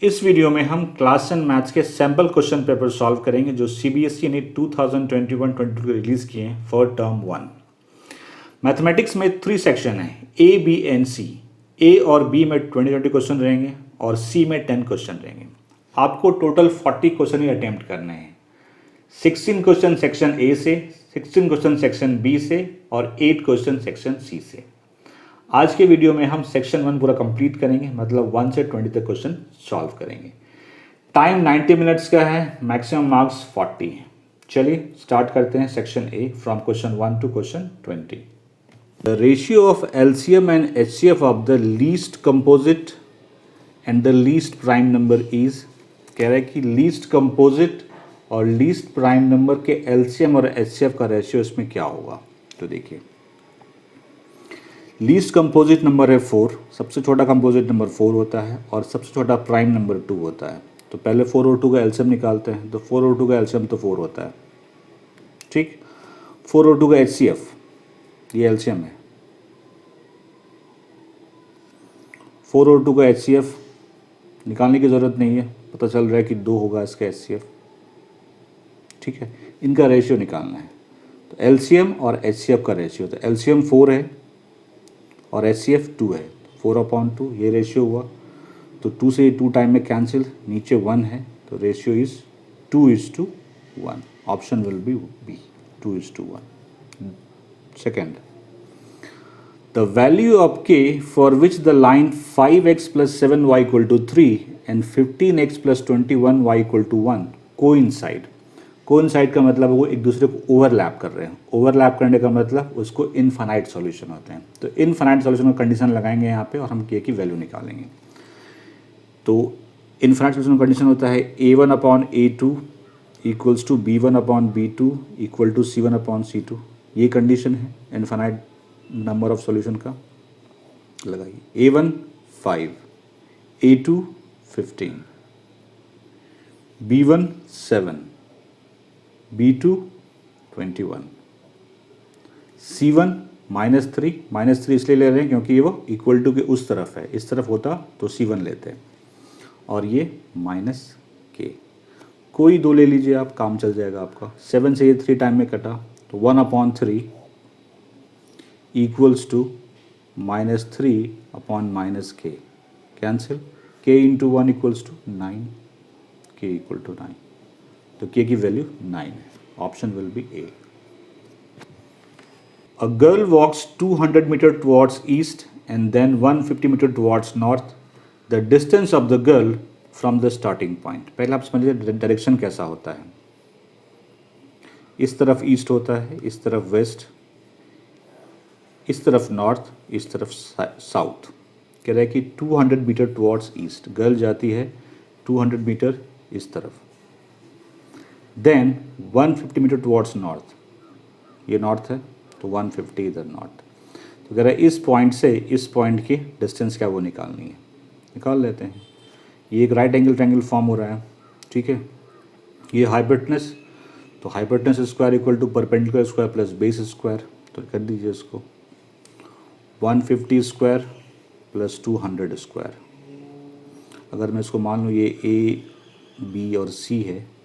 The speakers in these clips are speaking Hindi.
इस वीडियो में हम क्लास 10 मैथ्स के सैम्पल क्वेश्चन पेपर सॉल्व करेंगे जो सीबीएसई ने 2021-22 को रिलीज किए हैं फॉर टर्म 1। मैथमेटिक्स में 3 सेक्शन हैं, ए, बी एंड सी। ए और बी में 20-20 क्वेश्चन रहेंगे और सी में 10 क्वेश्चन रहेंगे। आपको टोटल 40 क्वेश्चन ही अटेम्प्ट करने हैं। 16 क्वेश्चन सेक्शन ए से, 16 क्वेश्चन सेक्शन बी से और 8 क्वेश्चन सेक्शन सी से। आज के वीडियो में हम सेक्शन 1 पूरा कंप्लीट करेंगे, मतलब 1 से 20 तक क्वेश्चन सॉल्व करेंगे। टाइम 90 मिनट्स का है, मैक्सिमम मार्क्स 40 हैं। चलिए स्टार्ट करते हैं section A from question 1 to question 20। The ratio of LCM and HCF of the least composite and the least prime number is. कह रहा है कि लीस्ट कंपोजिट और लीस्ट प्राइम नंबर के एलसीएम और एचसीएफ का रेशियो इसमें क्या होगा। तो देखिए, लीस्ट कंपोजिट नंबर है 4, सबसे छोटा कंपोजिट नंबर 4 होता है और सबसे छोटा प्राइम नंबर 2 होता है। तो पहले 4 और 2 का एलसीएम निकालते हैं। तो 4 और 2 का एलसीएम तो 4 होता है, ठीक। 4 और 2 का एचसीएफ, ये एलसीएम है। 4 और 2 का एचसीएफ निकालने की ज़रूरत नहीं है, पता चल रहा है कि 2 होगा इसका एचसीएफ, ठीक है। इनका रेशियो निकालना है। तो एलसीएम और एचसीएफ का रेशियो, तो एलसीएम 4 है और एचसीएफ 2 है, 4/2 ये रेशियो हुआ। तो 2 से 2 टाइम में कैंसिल, नीचे 1 है, तो ratio is 2:1। Option will be B, 2:1। Second, the value of K for which the line 5x + 7y = 3 and 15x + 21y = 1 coincide. Coincide का मतलब वो एक दूसरे को ओवरलैप कर रहे हैं। ओवरलैप करने का मतलब उसको इनफाइनाइट सॉल्यूशन होते हैं। तो इनफाइनाइट सॉल्यूशन का कंडीशन लगाएंगे यहाँ पे और हम के की वैल्यू निकालेंगे। तो इनफाइनाइट सॉल्यूशन कंडीशन होता है a1/a2 = b1/b2 = c1/c2। ये कंडीशन है इनफाइनाइट नंबर ऑफ सॉल्यूशन का। लगाइए, a1 5, a2 15, b1 7, b2 21, c1 -3 इसलिए ले रहे हैं क्योंकि ये वो इक्वल टू के उस तरफ है। इस तरफ होता तो c1 लेते हैं, और ये -k। कोई 2 ले लीजिए आप, काम चल जाएगा आपका। 7 से ये 3 टाइम में कटा, तो 1/3 = -3/-k। Cancel, k × 1 = 9, k = 9। तो k की वैल्यू 9 है। Option will be A. A girl walks 200 metre towards east and then 150 metre towards north. The distance of the girl from the starting point. पहले आप समझिए डायरेक्शन कैसा होता है। इस तरफ ईस्ट होता है, इस तरफ वेस्ट, इस तरफ नॉर्थ, इस तरफ साउथ। कह रहा है कि 200 मीटर टुवर्ड्स ईस्ट, गर्ल जाती है 200 मीटर इस तरफ। देन 150 मीटर टुवर्ड्स नॉर्थ, ये नॉर्थ है तो 150 इधर नॉर्थ। तो कह रहा है इस पॉइंट से इस पॉइंट की डिस्टेंस क्या वो निकालनी है। निकाल लेते हैं। ये एक राइट एंगल ट्रायंगल फॉर्म हो रहा है, ठीक है। ये हाइपोटेनस, तो hypotenuse square = perpendicular square plus base square. तो कर दीजिए इसको, 150 स्क्वायर प्लस 200 स्क्वायर। अगर मैं इसको मान लूँ ये ए, बी और सी है,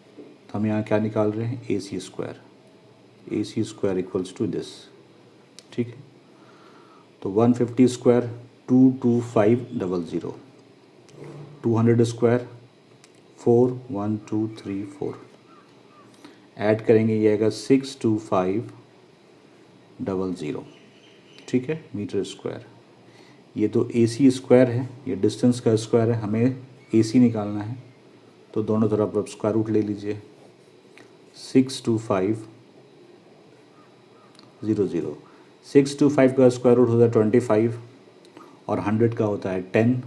तो हम यहाँ क्या निकाल रहे हैं, AC square. AC square = this, ठीक है। तो 150 स्क्वायर 22500, 200 स्क्वायर 4 1 2 3 4। ऐड करेंगे, ये आएगा 62500, ठीक है, मीटर स्क्वायर। ये तो AC स्क्वायर है, ये डिस्टेंस का स्क्वायर है, हमें AC निकालना है। तो दोनों तरफ आप स्क्वायर रूट ले लीजिए। 62500, 625 का स्क्वायर रूट होता है 25 और 100 का होता है 10,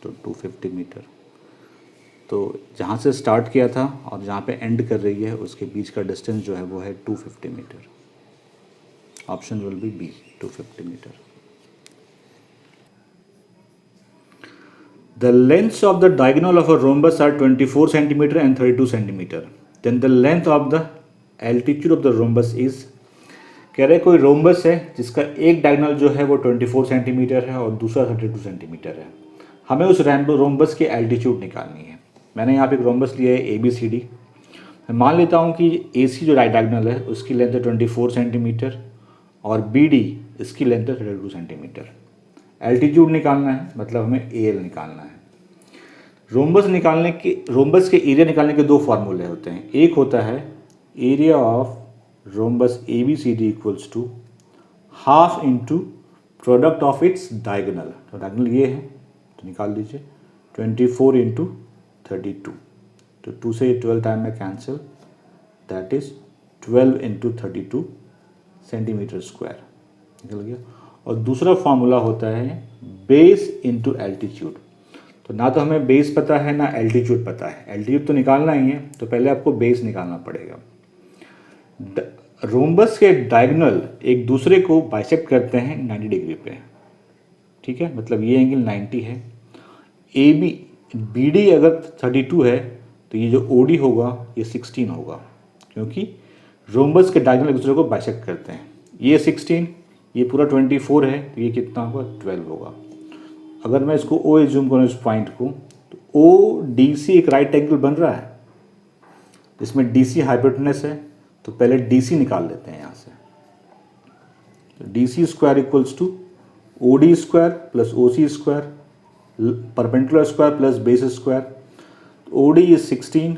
तो 250 मीटर। तो जहाँ से स्टार्ट किया था और जहाँ पे एंड कर रही है उसके बीच का डिस्टेंस जो है वो है 250 metre. Option will be B, 250 metre. The lengths of the diagonal of a rhombus are 24 cm and 32 cm. Then the length of the altitude of the rhombus is। कह रहे कोई रोम्बस है जिसका एक डायगोनल जो है वो 24 सेंटीमीटर है और दूसरा 32 सेंटीमीटर है। हमें उस रोम्बस की एल्टीट्यूड निकालनी है। मैंने यहाँ पे एक रोम्बस लिया है ABCD। मैं मान लेता हूँ कि AC जो डायगोनल है उसकी लेंथ है 24 सेंटीमीटर और BD इसकी लेंथ है 32 सेंटीमीटर। एल्टीट्यूड निकालना है, मतलब हमें AL निकालना है। रोम्बस के एरिया निकालने के दो फार्मूले होते हैं। एक होता है area of rhombus ABCD equals to half into product of its diagonal. तो डायगोनल ये है तो निकाल लीजिए 24 इंटू 32। तो 2 से 12 टाइम में cancel, that is 12 into 32 centimetre square निकल गया। और दूसरा फार्मूला होता है बेस इंटू एल्टीट्यूड। तो ना तो हमें बेस पता है ना एल्टीट्यूड पता है, एल्टीट्यूड तो निकालना ही है, तो पहले आपको बेस निकालना पड़ेगा। रोम्बस के डायगोनल एक दूसरे को बाइसेक्ट करते हैं 90 डिग्री पे, ठीक है, मतलब ये एंगल 90 है। BD अगर 32 है तो ये जो OD होगा ये 16 होगा, क्योंकि रोम्बस के डायगोनल एक दूसरे को बाइसेक्ट करते हैं। ये 16, ये पूरा 24 है, तो ये कितना होगा 12 होगा। अगर मैं इसको O एज्यूम करूँ इस पॉइंट को, तो ODC एक राइट एंगल बन रहा है, इसमें DC हाइपोटेनस है, तो पहले DC निकाल लेते हैं यहाँ से। तो DC square equals to OD square plus OC square perpendicular square plus base square. OD is 16,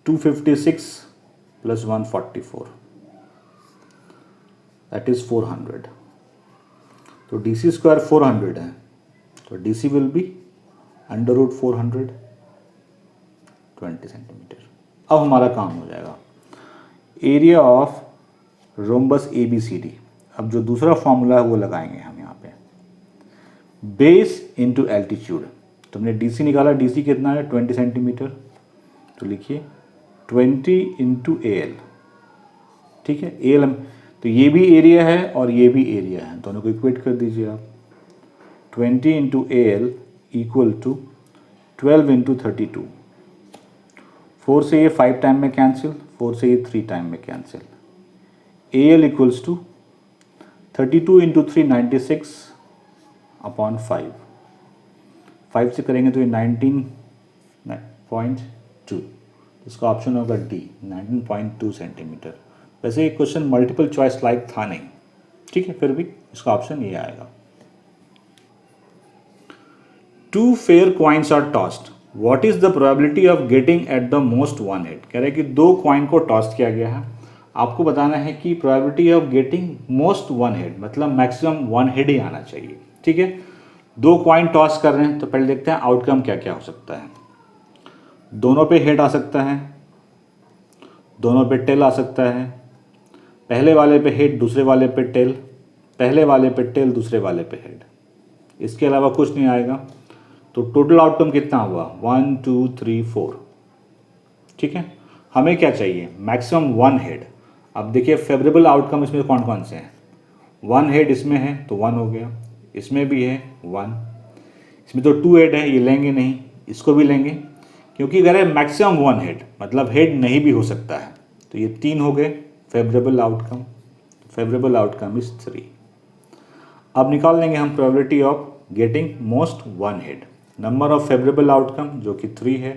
256 plus 144 that is 400। तो DC स्क्वायर 400 है, तो DC will be under root 400 20 centimetre. अब हमारा काम हो जाएगा एरिया ऑफ रोम्बस ABCD। अब जो दूसरा फॉर्मूला है वो लगाएंगे हम यहाँ पे, बेस इंटू एल्टीट्यूड। तो हमने DC निकाला, DC कितना है 20 सेंटीमीटर, तो लिखिए 20 इंटू AL, ठीक है। AL हम, तो ये भी एरिया है और ये भी एरिया है, दोनों को इक्वेट कर दीजिए आप। 20 into AL equal to 12 into 32। 4 से ये 5 टाइम में कैंसिल, 4 से ये 3 टाइम में cancel. AL equals to 32 into 3 96 upon 5। 5 से करेंगे तो ये 19.2, इसका ऑप्शन होगा D 19.2 सेंटीमीटर। वैसे ये क्वेश्चन मल्टीपल चॉइस लाइक था नहीं, ठीक है, फिर भी इसका ऑप्शन ये आएगा। 2 fair coins are tossed. What is the probability of getting at the most one head? कह रहे हैं कि 2 कॉइन को टॉस किया गया है, आपको बताना है कि probability of getting most one head, मतलब मैक्सिमम वन हेड ही आना चाहिए, ठीक है। 2 कॉइन टॉस कर रहे हैं, तो पहले देखते हैं आउटकम क्या क्या हो सकता है। दोनों पे हेड आ सकता है, दोनों पे टेल आ सकता है, पहले वाले पे हेड दूसरे वाले पे टेल, पहले वाले पे टेल दूसरे वाले पे हेड, इसके अलावा कुछ नहीं आएगा। तो टोटल आउटकम कितना हुआ 1 2 3 4, ठीक है। हमें क्या चाहिए मैक्सिमम वन हेड। अब देखिए फेवरेबल आउटकम इसमें कौन कौन से हैं। 1 हेड इसमें है तो 1 हो गया, इसमें भी है 1, इसमें तो 2 हेड है, ये लेंगे नहीं, इसको भी लेंगे, क्योंकि अगर है मैक्सिमम 1 हेड मतलब हेड नहीं भी हो सकता है, तो ये 3 हो गए favourable outcome. Favourable outcome is 3। अब निकाल लेंगे हम probability of getting most one head. Number of favourable outcome जो कि 3 है,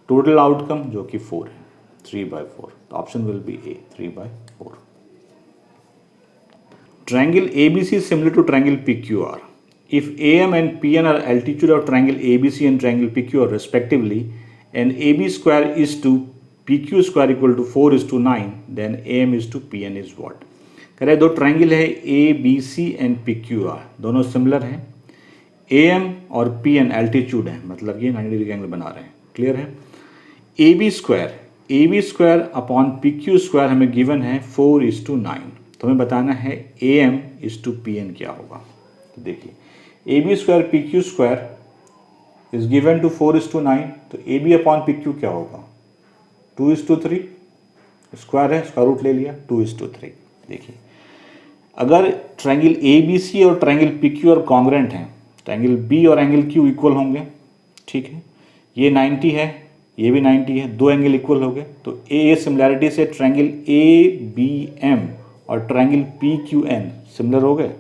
टोटल आउटकम जो कि 4 है, 3/4। तो option will B A 3/4। Triangle ABC is similar to triangle PQR. If AM and PN are altitude of triangle ABC and triangle PQR respectively, and AB square is to PQ square equal to 4:9, then AM is to PN is what? कह रहे दो ट्राइंगल है ABC एंड PQR, दोनों सिमिलर हैं। AM और PN एल्टीट्यूड है, मतलब ये 90 डिग्री एंगल बना रहे हैं, क्लियर है। AB square upon PQ square हमें गिवन है 4:9, तो हमें बताना है AM इज टू PN क्या होगा। तो देखिए AB square PQ square is given to 4:9, तो AB अपॉन PQ क्या होगा 2:3, स्क्वायर है स्क्वायर रूट ले लिया 2:3। देखिए अगर ट्रायंगल ABC और ट्रायंगल PQ और कॉन्ग्रेंट हैं, ट्रायंगल B और एंगल Q इक्वल होंगे, ठीक है। ये 90 है, ये भी 90 है, दो एंगल इक्वल हो गए, तो ए सिमिलैरिटी से ट्रायंगल ABM और triangle P Q N similar हो गए।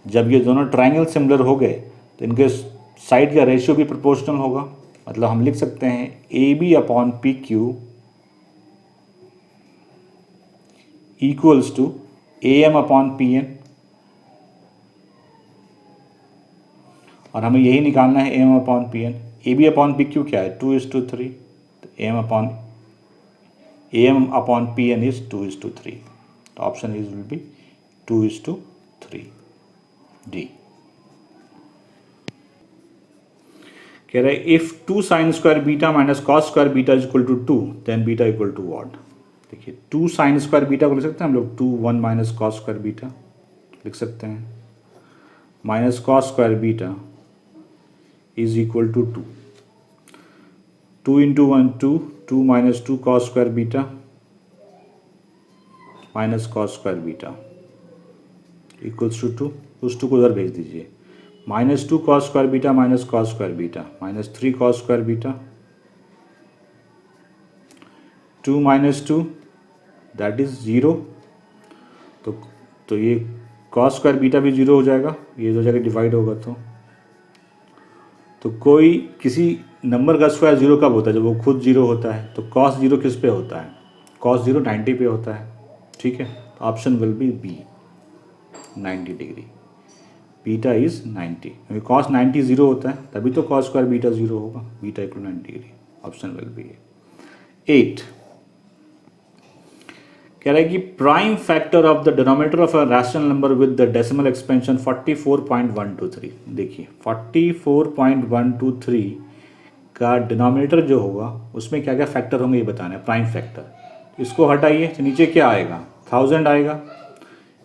जब ये दोनों ट्रायंगल सिमिलर हो गए तो इनके साइड का रेशियो भी प्रोपोर्शनल होगा। मतलब हम लिख सकते हैं A B upon P Q equals to A M upon P N, और हमें यही निकालना है A M upon P N. A B upon P Q क्या है 2:3, तो A M upon P N is 2:3, तो option is will be 2:3 D. कह रहे if 2 sin square beta minus cos square beta is equal to 2 then beta equal to what. देखिए 2 sin स्क्वायर बीटा को लिख सकते हैं हम लोग 2 1 माइनस कॉस स्क्वायर बीटा लिख सकते हैं, minus cos square beta is equal to 2, 2 into 1 2, 2 minus 2 cos square beta minus cos square beta equals to 2, उस 2 को उधर भेज दीजिए, minus 2 cos square beta minus cos square beta minus 3 cos square beta, 2 minus 2 that is 0, तो ये कॉस स्क्वायर बीटा भी 0 हो जाएगा, ये दो जगह डिवाइड होगा तो कोई किसी नंबर का स्क्वायर 0 कब होता है, जब वो खुद 0 होता है। तो कॉस 0 किस पे होता है, कॉस 0 90 पे होता है, ठीक है। तो option will be B 90 degree, beta is 90, क्योंकि कॉस 90 0 होता है तभी तो कॉस स्क्वायर बीटा 0 होगा, beta equal 90 degree, option will B 8। कह रहा है कि prime factor of the denominator of a rational number with the decimal expansion 44.123। देखिए 44.123 का डिनोमिनेटर जो होगा उसमें क्या क्या फैक्टर होंगे ये बताना है, प्राइम फैक्टर। इसको हटाइए तो नीचे क्या आएगा 1000 आएगा,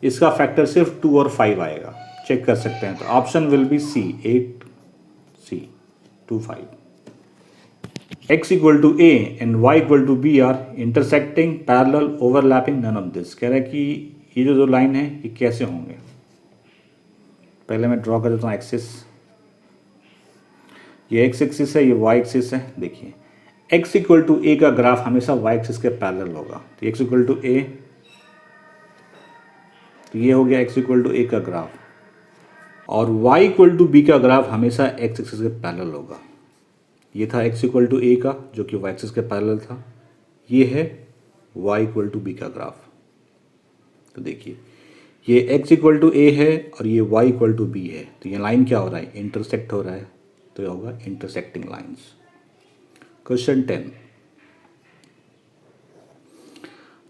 इसका फैक्टर सिर्फ 2 और 5 आएगा, चेक कर सकते हैं। तो option will be C 8 C 2 5। x equal to a and y equal to b are intersecting parallel overlapping none of this. कह रहा है कि ये जो दो लाइन है ये कैसे होंगे। पहले मैं ड्रॉ कर देता हूँ एक्सिस, ये x एक्सिस है, ये y एक्सिस है। देखिए x इक्वल टू ए का ग्राफ हमेशा y एक्सिस के पैरेलल होगा, तो x इक्वल टू ए, तो ये हो गया x इक्वल टू ए का ग्राफ, और y इक्वल टू बी का ग्राफ हमेशा x एक्सिस के पैरेलल होगा। ये था x इक्वल टू ए का जो कि y एक्सिस के पैरेलल था, ये है y इक्वल टू बी का ग्राफ। तो देखिए ये x इक्वल टू ए है और ये y इक्वल टू बी है, तो ये लाइन क्या हो रहा है इंटरसेक्ट हो रहा है, तो ये होगा intersecting lines. Question 10,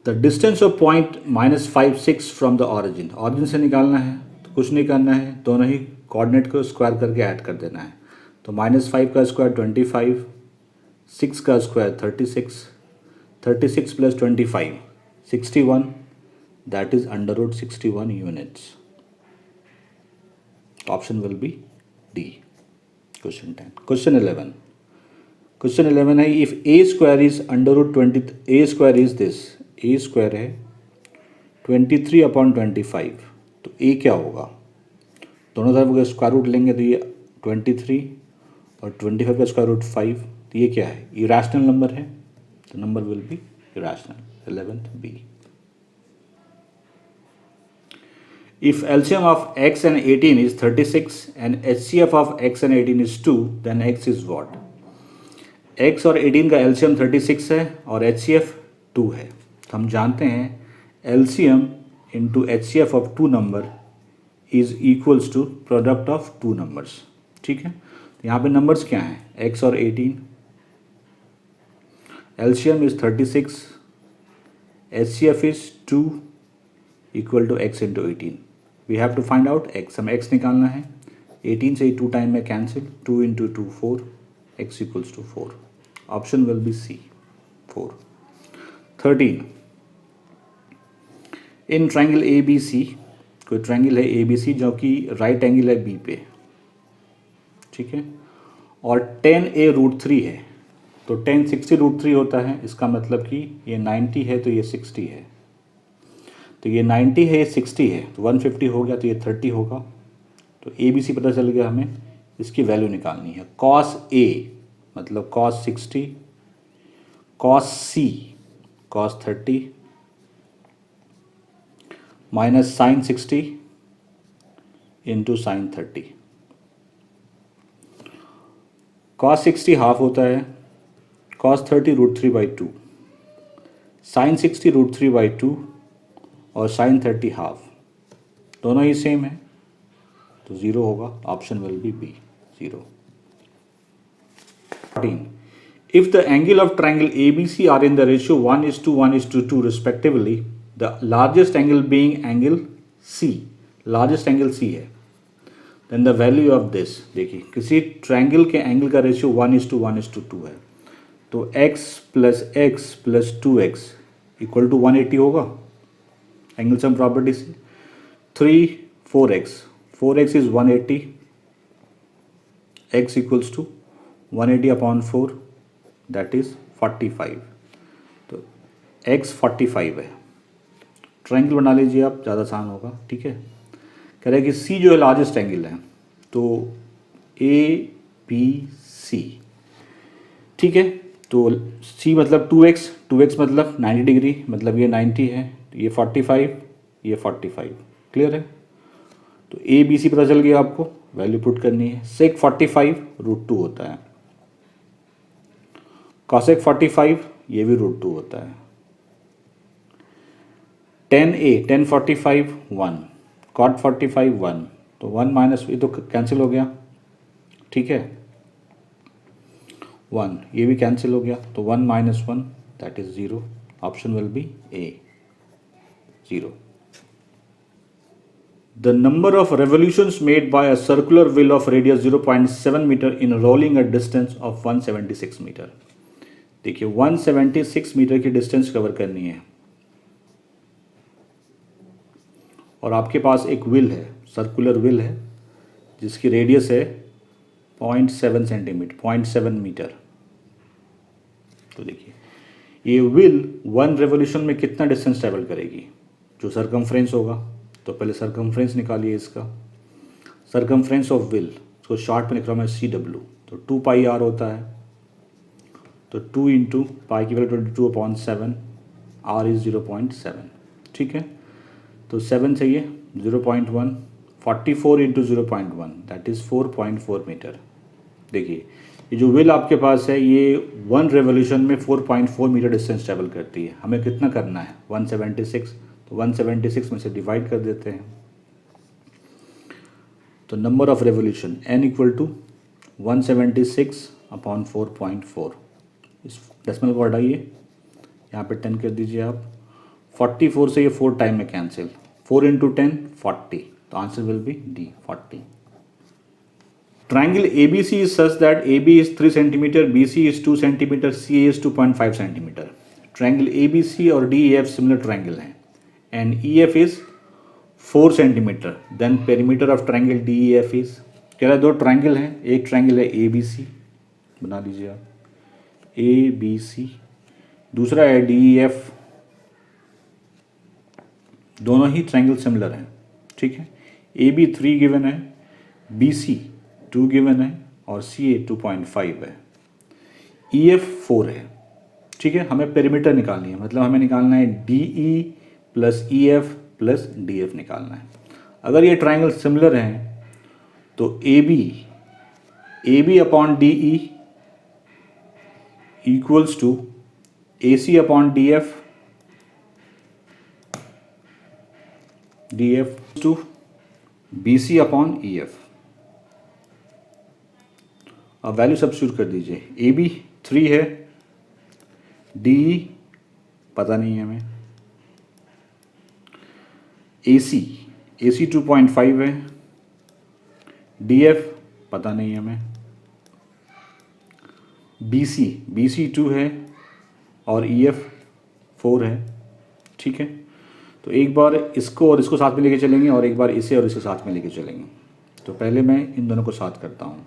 the distance of point -5 6 from the origin. Origin से निकालना है तो कुछ नहीं करना है, दोनों ही कोऑर्डिनेट को स्क्वायर करके ऐड कर देना है। तो -5 का स्क्वायर 25, 6 का square 36, 36 plus 25 61, that is √61 units. Option will B D. Question 10। Question 11, question 11 है if A square is √20, A square is this, A square है 23/25, तो ए क्या होगा, दोनों तरफ का स्क्वायर रूट लेंगे तो ये 23 और 25 का स्क्वायर रूट 5, तो ये क्या है इरेशनल नंबर है, तो number will be irrational. 11th B. If LCM of x and 18 is 36 and HCF of x and 18 is 2 then x is what। x और 18 का एलसीएम 36 है और HCF 2 है, तो हम जानते हैं LCM into HCF of 2 number is equals to product of 2 numbers, ठीक है। तो यहाँ पे नंबर्स क्या हैं x और 18, LCM is 36, HCF is 2 equal to x into 18। We have to find out x, हमें x निकालना है, 18 से ही 2 टाइम में cancel, 2 into 2 4, x equals to 4। Option will be C 4। 13, in triangle A B C, कोई ट्राइंगल है ए बी सी जो कि राइट एंगल है बी पे, ठीक है, और 10a√3 है, तो 10 60√3 होता है, इसका मतलब कि ये 90 है तो ये 60 है, तो ये 90 है ये 60 है, तो 150 हो गया तो ये 30 होगा। तो ए बी सी पता चल गया, हमें इसकी वैल्यू निकालनी है। कॉस ए मतलब cos 60, cos C cos 30, minus sine 60 into sine 30। Cos 60 half होता है, कॉस 30 √3/2, साइन 60 √3/2 और साइन 30 हाफ, दोनों ही सेम है तो 0 होगा। Option will be B, 0। 14. If the angle of triangle ABC are in the ratio 1:1:2 respectively, the largest angle being angle C, largest angle C है, then the value of this, देखिए किसी ट्रायंगल के एंगल का रेशियो 1:1:2 है, तो x + 2x इक्वल टू 180 होगा एंगल सम प्रॉपर्टी से। 3 4x, 4x is 180, x equals to 180/4, that is 45। तो x 45 है। ट्रायंगल बना लीजिए आप, ज़्यादा आसान होगा, ठीक है। कह रहे हैं कि C जो है लार्जेस्ट एंगल है, तो ABC, ठीक है। तो C मतलब 2x, 2x मतलब 90 डिग्री, मतलब ये 90 है, ये 45, ये 45, क्लियर है। तो ABC पता चल गया आपको, वैल्यू पुट करनी है। सेक 45 √2 होता है, कॉसेक 45 ये भी √2 होता है। 10 45 1, कॉट 45 1, तो 1 माइनस ये तो कैंसिल हो गया, ठीक है। 1 ये भी कैंसिल हो गया, तो 1 - 1 that is 0। Option will be A, 0। The number of revolutions made by a circular wheel of radius 0.7 meter in rolling a distance of 176 meter। देखिए 176 मीटर की डिस्टेंस कवर करनी है और आपके पास एक व्हील है, सर्कुलर व्हील है, जिसकी रेडियस है 0.7 सेंटीमीटर, 0.7 मीटर। तो देखिए ये व्हील 1 रेवोल्यूशन में कितना डिस्टेंस ट्रेवल करेगी, जो सरकमफ्रेंस होगा। तो पहले सरकमफ्रेंस निकालिए इसका, सरकमफ्रेंस ऑफ व्हील, उसको शॉर्ट में लिख रहा हूँ मैं CW, तो 2πr होता है, तो 2 इंटू पाई की वैल्यू 22/7, r इज 0.7, ठीक है। तो 7 से ये 0.1, 44 इंटू 0.1 दैट इज़ 4.4 मीटर। देखिए ये जो व्हील आपके पास है ये 1 रेवोल्यूशन में 4.4 मीटर डिस्टेंस ट्रेवल करती है। हमें कितना करना है 176, तो 176 में से डिवाइड कर देते हैं। तो number of revolution n equal to 176/4.4, इस डेसिमल को हटाइए, यहाँ पे 10 कर दीजिए आप। 44 से ये 4 टाइम में कैंसिल, 4 इंटू 10 40, तो answer will be D, 40। Triangle ABC is such that AB is 3 cm, BC is 2 cm, CA is 2.5 cm। Triangle ABC और DEF similar triangle हैं and EF is 4 cm। Then perimeter of triangle DEF is, कह रहा है दो ट्रायंगल हैं, एक ट्रायंगल है ABC, बना लीजिए आप ABC, दूसरा है DEF, दोनों ही ट्रायंगल सिमिलर हैं, ठीक है। AB 3 गिवन है, BC 2 गिवन है और CA 2.5 है, EF 4 है, ठीक है। हमें पेरीमीटर निकालनी है, मतलब हमें निकालना है DE + EF + DF निकालना है। अगर ये ट्रायंगल सिमिलर हैं तो AB/DE equals to AC/DF, DF to BC/EF। अब वैल्यू सब्स्टिट्यूट कर दीजिए। AB 3 है, DE पता नहीं है हमें, AC 2.5 है, DF पता नहीं है हमें, BC 2 है और EF 4 है, ठीक है। तो एक बार इसको और इसको साथ में लेके चलेंगे और एक बार इसे और इसे साथ में लेके चलेंगे। तो पहले मैं इन दोनों को साथ करता हूँ।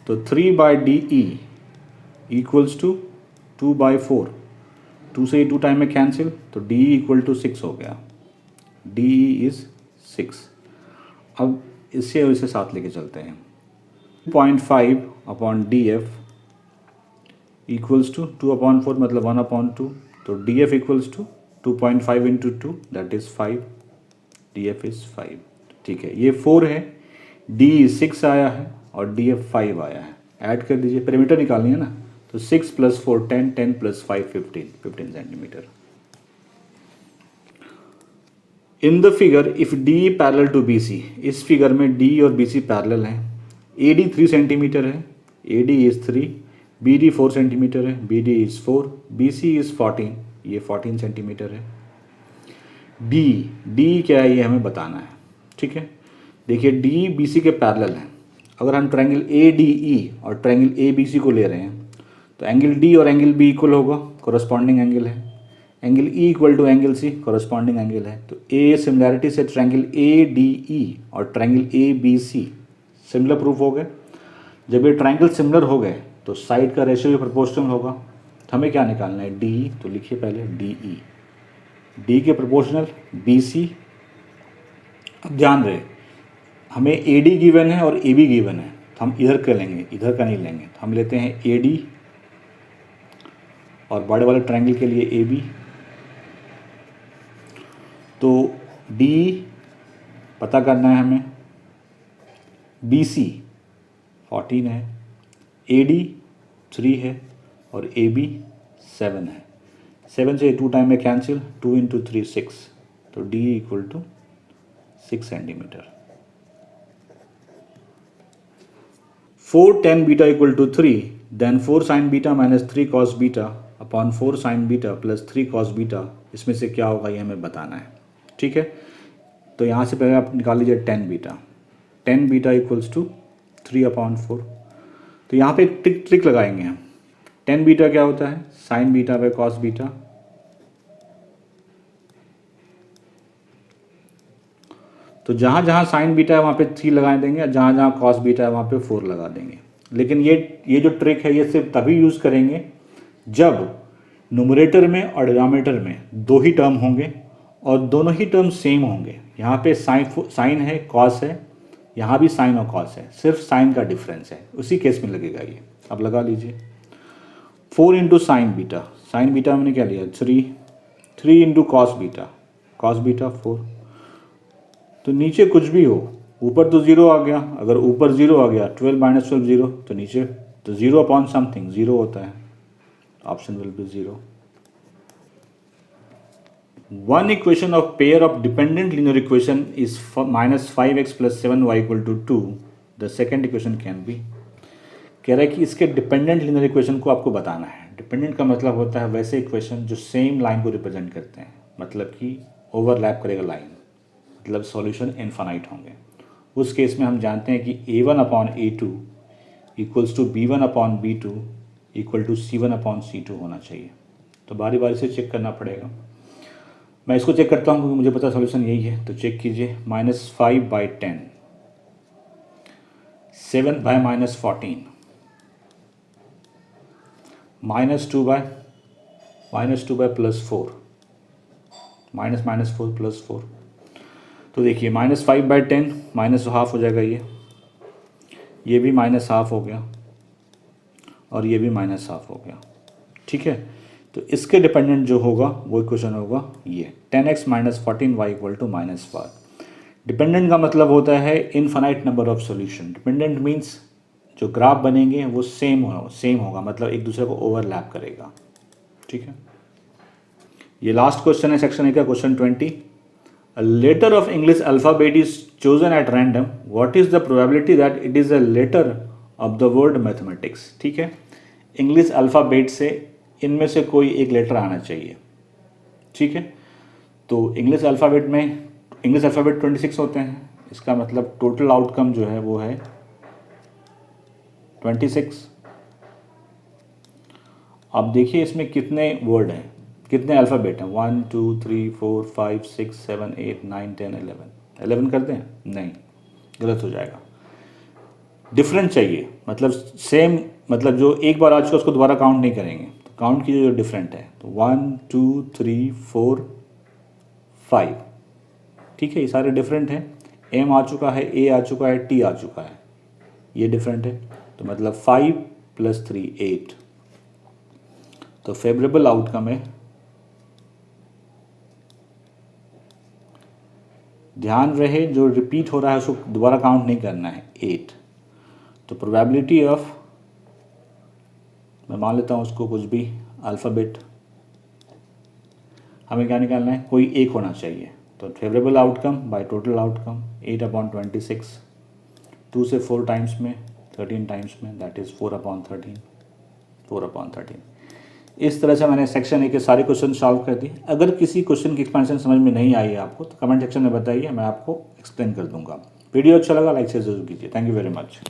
तो 3/DE इक्वल्स टू 2/4, 2 से 2 टाइम में कैंसिल, तो DE इक्वल टू 6 हो गया, DE इज़ 6। अब इससे और इसे साथ लेके चलते हैं। 2.5/DF इक्वल्स टू 2/4 मतलब 1/2, तो DF equals to 2.5 into 2 that is 5, DF is 5। ठीक है, ये 4 है, D 6 आया है और DF 5 आया है। ऐड कर दीजिए, पेरीमीटर निकालनी है ना, तो 6 + 4 10, 10 + 5 15 centimeter. In the figure if D parallel to BC, इस फिगर में D और BC पैरेलल हैं। AD 3 सेंटीमीटर है, AD इज़ 3, BD 4 सेंटीमीटर है, BD इज़ 4, BC इज़ 14, ये 14 सेंटीमीटर है। D क्या है ये हमें बताना है। ठीक है, देखिए D BC के पैरेलल हैं। अगर हम ट्रायंगल ADE और ट्रायंगल ABC को ले रहे हैं तो एंगल D और एंगल B इक्वल होगा, कॉरस्पॉन्डिंग एंगल है। Angle E equal to angle C, corresponding angle है। तो A सिमिलैरिटी से ट्रायंगल ADE और ट्रायंगल ABC सिमिलर प्रूफ हो गए। जब ये ट्रायंगल सिमिलर हो गए तो साइड का रेशियो भी प्रोपोर्शनल होगा। तो हमें क्या निकालना है, DE, तो लिखिए पहले DE, D के प्रोपोर्शनल BC। अब ध्यान रहे हमें AD गिवन है और AB गिवन है, तो हम इधर का लेंगे, इधर का नहीं लेंगे। तो हम लेते हैं AD और बड़े वाले ट्रायंगल के लिए AB। तो D पता करना है हमें, BC 14 है, AD 3 है और AB 7 है। 7 से 2 टाइम में कैंसिल, 2 × 3 6, तो D equal to 6 centimeter. 4 tan beta equal to 3, then 4 sin beta minus 3 cos beta upon 4 sin beta plus 3 cos beta, इसमें से क्या होगा ये हमें बताना है। ठीक है, तो यहाँ से पहले आप निकाल लीजिए tan beta. tan beta equals to 3/4। तो यहाँ पे एक ट्रिक लगाएंगे हम। tan बीटा क्या होता है, sin beta by cos beta. तो जहाँ जहाँ साइन बीटा है वहाँ पे 3 लगा देंगे, और जहाँ जहाँ कॉस बीटा है वहाँ पे 4 लगा देंगे। लेकिन ये जो ट्रिक है ये सिर्फ तभी यूज़ करेंगे जब न्यूमरेटर में और डिनोमिनेटर में 2 ही टर्म होंगे और दोनों ही टर्म सेम होंगे। यहाँ पे साइन है, कॉस है, यहाँ भी साइन और कॉस है, सिर्फ साइन का डिफरेंस है, उसी केस में लगेगा ये। अब लगा लीजिए 4 × साइन बीटा मैंने क्या लिया 3 × कॉस बीटा 4। तो नीचे कुछ भी हो, ऊपर तो 0 आ गया, अगर ऊपर 0 आ गया 12 - 12 0, तो नीचे तो 0/something 0 होता है, option will B 0। One equation of pair of dependent linear equation is -5x + 7y = 2. The second equation can be, कह रहा है कि इसके डिपेंडेंट लीनियर इक्वेशन को आपको बताना है। डिपेंडेंट का मतलब होता है वैसे इक्वेशन जो सेम लाइन को रिप्रेजेंट करते हैं, मतलब कि ओवरलैप करेगा लाइन, मतलब सॉल्यूशन इनफाइनाइट होंगे। उस केस में हम जानते हैं कि A1/A2 equals to B1/B2 equal to C1/C2 होना चाहिए। तो बारी बारी से चेक करना पड़ेगा। मैं इसको चेक करता हूँ क्योंकि मुझे पता सॉल्यूशन यही है। तो चेक कीजिए, -5/10, 7/-14, -2/+4, -4 + 4। तो देखिए -5/10 -½ हो जाएगा, ये भी -½ हो गया और ये भी -½ हो गया। ठीक है, तो इसके डिपेंडेंट जो होगा वो इक्वेशन होगा ये 10x - 14y = -5। डिपेंडेंट का मतलब होता है infinite number of solution. Dependent means जो ग्राफ बनेंगे वो सेम होगा, मतलब एक दूसरे को ओवरलैप करेगा। ठीक है, ये लास्ट क्वेश्चन है सेक्शन ए का, question 20। A letter of English alphabet is chosen at random. What is the probability that it is a letter of the word mathematics? ठीक है, इंग्लिश अल्फ़ाबेट से इनमें से कोई एक लेटर आना चाहिए। ठीक है, तो इंग्लिश अल्फ़ाबेट 26 होते हैं, इसका मतलब टोटल आउटकम जो है वो है 26। अब देखिए इसमें कितने वर्ड हैं, कितने अल्फ़ाबेट हैं, 1 2 3 4 5 6 7 8 9 10 11। 11 कर दें? नहीं, गलत हो जाएगा। डिफरेंट चाहिए, मतलब सेम, मतलब जो एक बार आ चुका उसको दोबारा काउंट नहीं करेंगे, तो काउंट कीजिए जो डिफरेंट है। तो 1 2 3 4 5, ठीक है, ये सारे डिफरेंट हैं। M आ चुका है, A आ चुका है, T आ चुका है, ये डिफरेंट है। तो मतलब 5 + 3 8। तो फेवरेबल आउटकम है ध्यान रहे जो रिपीट हो रहा है उसको दोबारा काउंट नहीं करना है, 8। तो प्रोबेबिलिटी ऑफ, मैं मान लेता हूँ उसको कुछ भी अल्फ़ाबेट, हमें क्या निकालना है, कोई एक होना चाहिए। तो favourable outcome by total outcome 8/26, 2 से 4 टाइम्स में, 13 टाइम्स में, दैट इज़ 4/13, 4/13। इस तरह से मैंने सेक्शन ए के सारे क्वेश्चन सॉल्व कर दिए। अगर किसी क्वेश्चन की एक्सपेंशन समझ में नहीं आई है आपको तो कमेंट सेक्शन में बताइए, मैं आपको एक्सप्लेन कर दूंगा। वीडियो अच्छा लगा लाइक शेयर जरूर कीजिए। Thank you very much.